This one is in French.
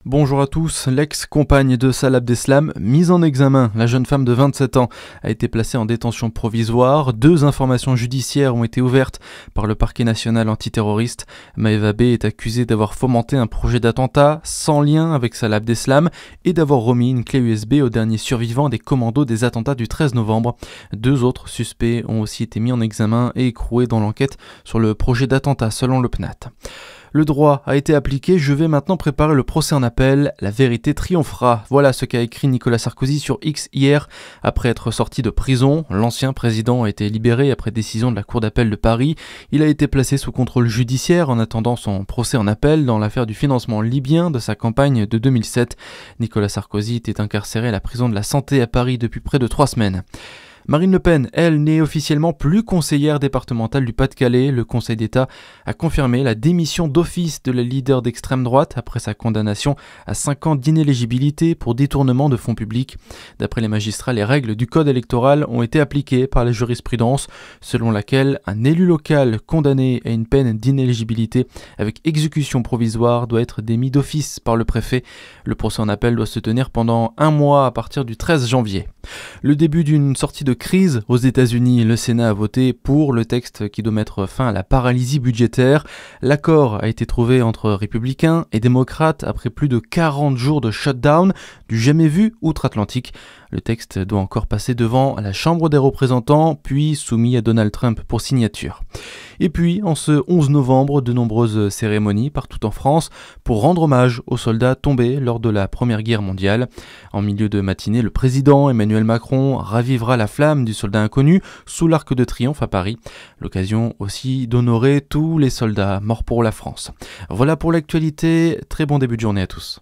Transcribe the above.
Bonjour à tous, l'ex-compagne de Salah Abdeslam, mise en examen. La jeune femme de 27 ans a été placée en détention provisoire. 2 informations judiciaires ont été ouvertes par le parquet national antiterroriste. Maeva B est accusée d'avoir fomenté un projet d'attentat sans lien avec Salah Abdeslam et d'avoir remis une clé USB au dernier survivant des commandos des attentats du 13 novembre. 2 autres suspects ont aussi été mis en examen et écroués dans l'enquête sur le projet d'attentat selon le PNAT. Le droit a été appliqué, je vais maintenant préparer le procès en appel, la vérité triomphera. Voilà ce qu'a écrit Nicolas Sarkozy sur X hier. Après être sorti de prison, l'ancien président a été libéré après décision de la Cour d'appel de Paris. Il a été placé sous contrôle judiciaire en attendant son procès en appel dans l'affaire du financement libyen de sa campagne de 2007. Nicolas Sarkozy était incarcéré à la prison de la Santé à Paris depuis près de 3 semaines. Marine Le Pen, elle, n'est officiellement plus conseillère départementale du Pas-de-Calais. Le Conseil d'État a confirmé la démission d'office de la leader d'extrême droite après sa condamnation à 5 ans d'inéligibilité pour détournement de fonds publics. D'après les magistrats, les règles du code électoral ont été appliquées par la jurisprudence, selon laquelle un élu local condamné à une peine d'inéligibilité avec exécution provisoire doit être démis d'office par le préfet. Le procès en appel doit se tenir pendant 1 mois à partir du 13 janvier. Le début d'une sortie de crise aux États-Unis, le Sénat a voté pour le texte qui doit mettre fin à la paralysie budgétaire. L'accord a été trouvé entre républicains et démocrates après plus de 40 jours de shutdown du jamais vu outre-Atlantique. Le texte doit encore passer devant la Chambre des représentants, puis soumis à Donald Trump pour signature. Et puis, en ce 11 novembre, de nombreuses cérémonies partout en France pour rendre hommage aux soldats tombés lors de la Première Guerre mondiale. En milieu de matinée, le président Emmanuel Macron ravivera la flamme du soldat inconnu sous l'Arc de Triomphe à Paris. L'occasion aussi d'honorer tous les soldats morts pour la France. Voilà pour l'actualité, très bon début de journée à tous.